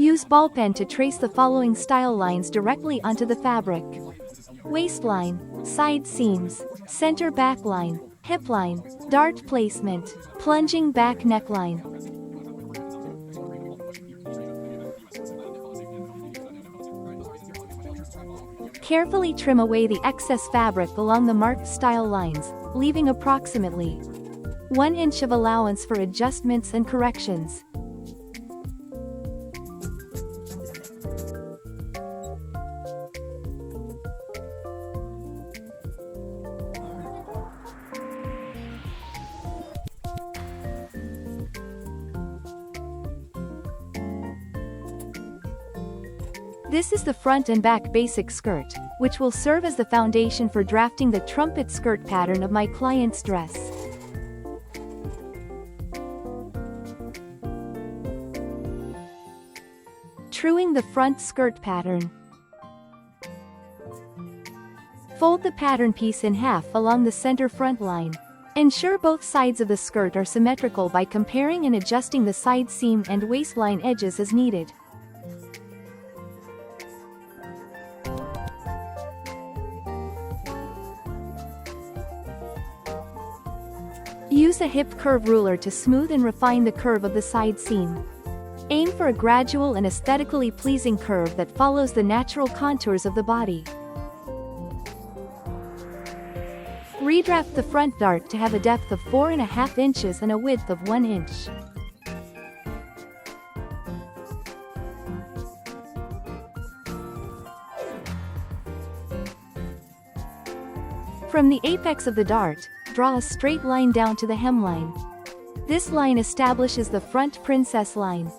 Use ball pen to trace the following style lines directly onto the fabric. Waistline, side seams, center back line, hip line, dart placement, plunging back neckline. Carefully trim away the excess fabric along the marked style lines, leaving approximately 1 inch of allowance for adjustments and corrections. This is the front and back basic skirt, which will serve as the foundation for drafting the trumpet skirt pattern of my client's dress. Truing the front skirt pattern. Fold the pattern piece in half along the center front line. Ensure both sides of the skirt are symmetrical by comparing and adjusting the side seam and waistline edges as needed. Use a hip curve ruler to smooth and refine the curve of the side seam. Aim for a gradual and aesthetically pleasing curve that follows the natural contours of the body. Redraft the front dart to have a depth of 4.5 inches and a width of 1 inch. From the apex of the dart, draw a straight line down to the hemline. This line establishes the front princess line.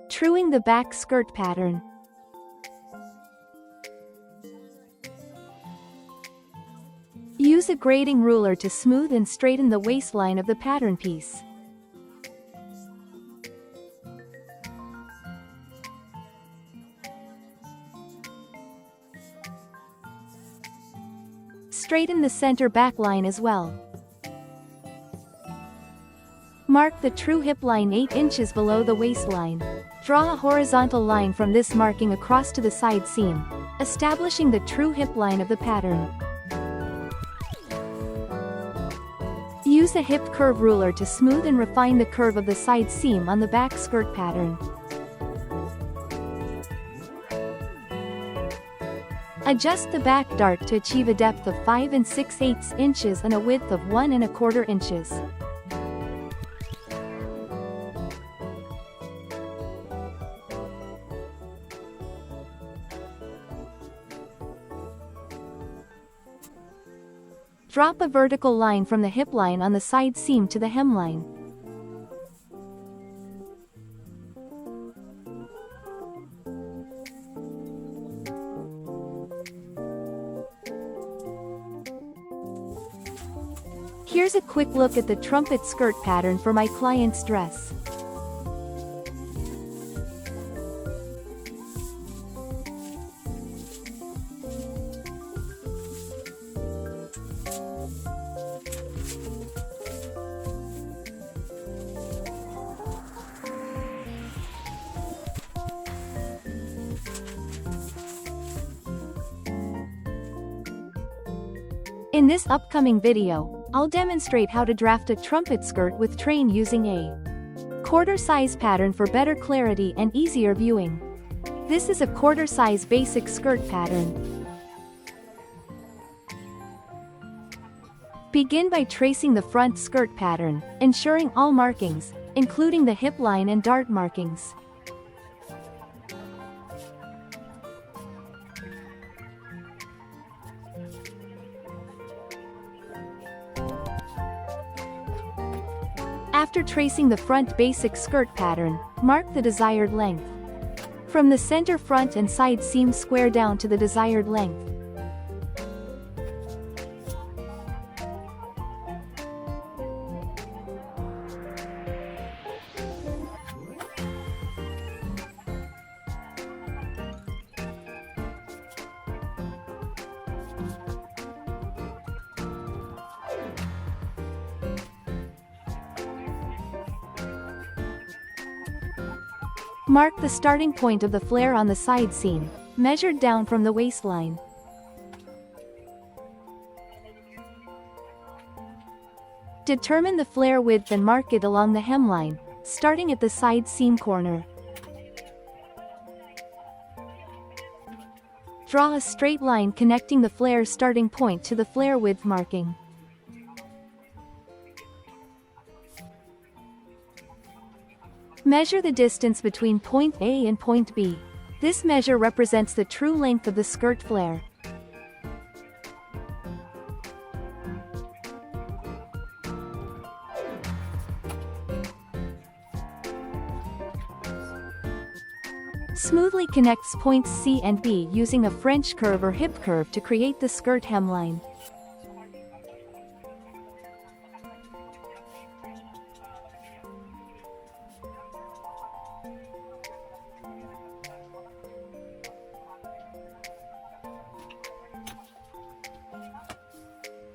Truing the back skirt pattern. Use a grading ruler to smooth and straighten the waistline of the pattern piece. Straighten the center back line as well. Mark the true hip line 8 inches below the waistline. Draw a horizontal line from this marking across to the side seam, establishing the true hip line of the pattern. Use a hip curve ruler to smooth and refine the curve of the side seam on the back skirt pattern. Adjust the back dart to achieve a depth of 5 6/8 inches and a width of 1 1/4 inches. Drop a vertical line from the hip line on the side seam to the hemline. Here's a quick look at the trumpet skirt pattern for my client's dress. In this upcoming video, I'll demonstrate how to draft a trumpet skirt with train using a quarter-size pattern for better clarity and easier viewing. This is a quarter-size basic skirt pattern. Begin by tracing the front skirt pattern, ensuring all markings, including the hip line and dart markings, After tracing the front basic skirt pattern, mark the desired length. From the center front and side seam square down to the desired length. Mark the starting point of the flare on the side seam, measured down from the waistline. Determine the flare width and mark it along the hemline, starting at the side seam corner. Draw a straight line connecting the flare starting point to the flare width marking. Measure the distance between point A and point B. This measure represents the true length of the skirt flare. Smoothly connects points C and B using a French curve or hip curve to create the skirt hemline.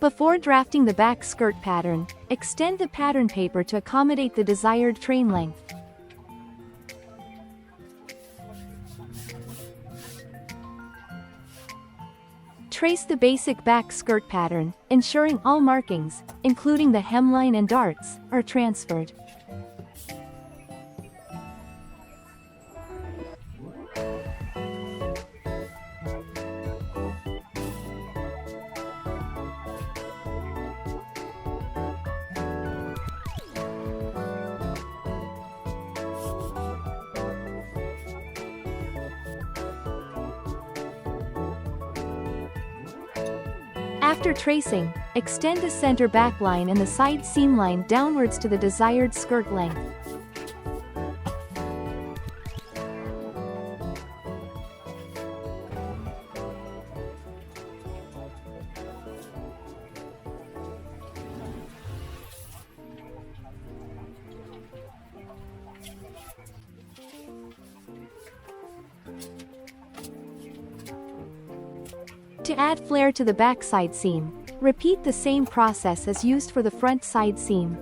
Before drafting the back skirt pattern, extend the pattern paper to accommodate the desired train length. Trace the basic back skirt pattern, ensuring all markings, including the hemline and darts, are transferred. After tracing, extend the center back line and the side seam line downwards to the desired skirt length. To add flare to the back side seam, repeat the same process as used for the front side seam.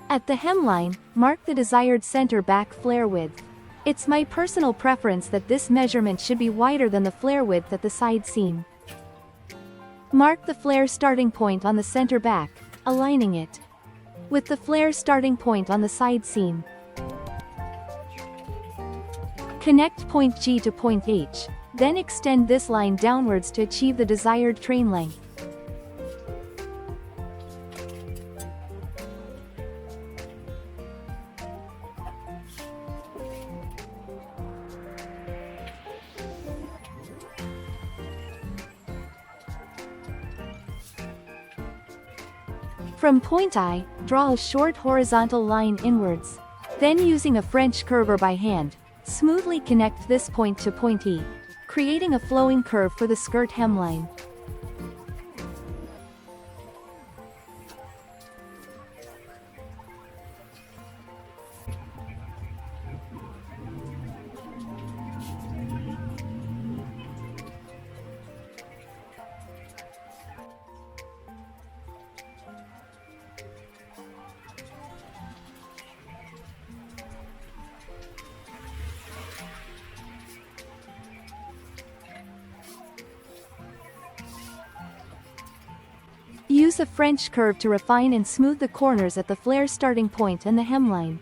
At the hemline, mark the desired center back flare width. It's my personal preference that this measurement should be wider than the flare width at the side seam. Mark the flare starting point on the center back, aligning it with the flare starting point on the side seam. Connect point G to point H, then extend this line downwards to achieve the desired train length. From point I, draw a short horizontal line inwards. Then using a French curve or by hand, smoothly connect this point to point E, creating a flowing curve for the skirt hemline. Use a French curve to refine and smooth the corners at the flare starting point and the hemline.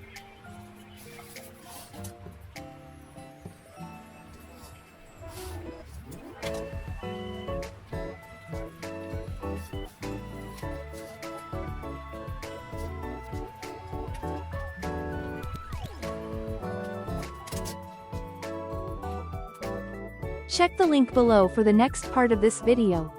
Check the link below for the next part of this video.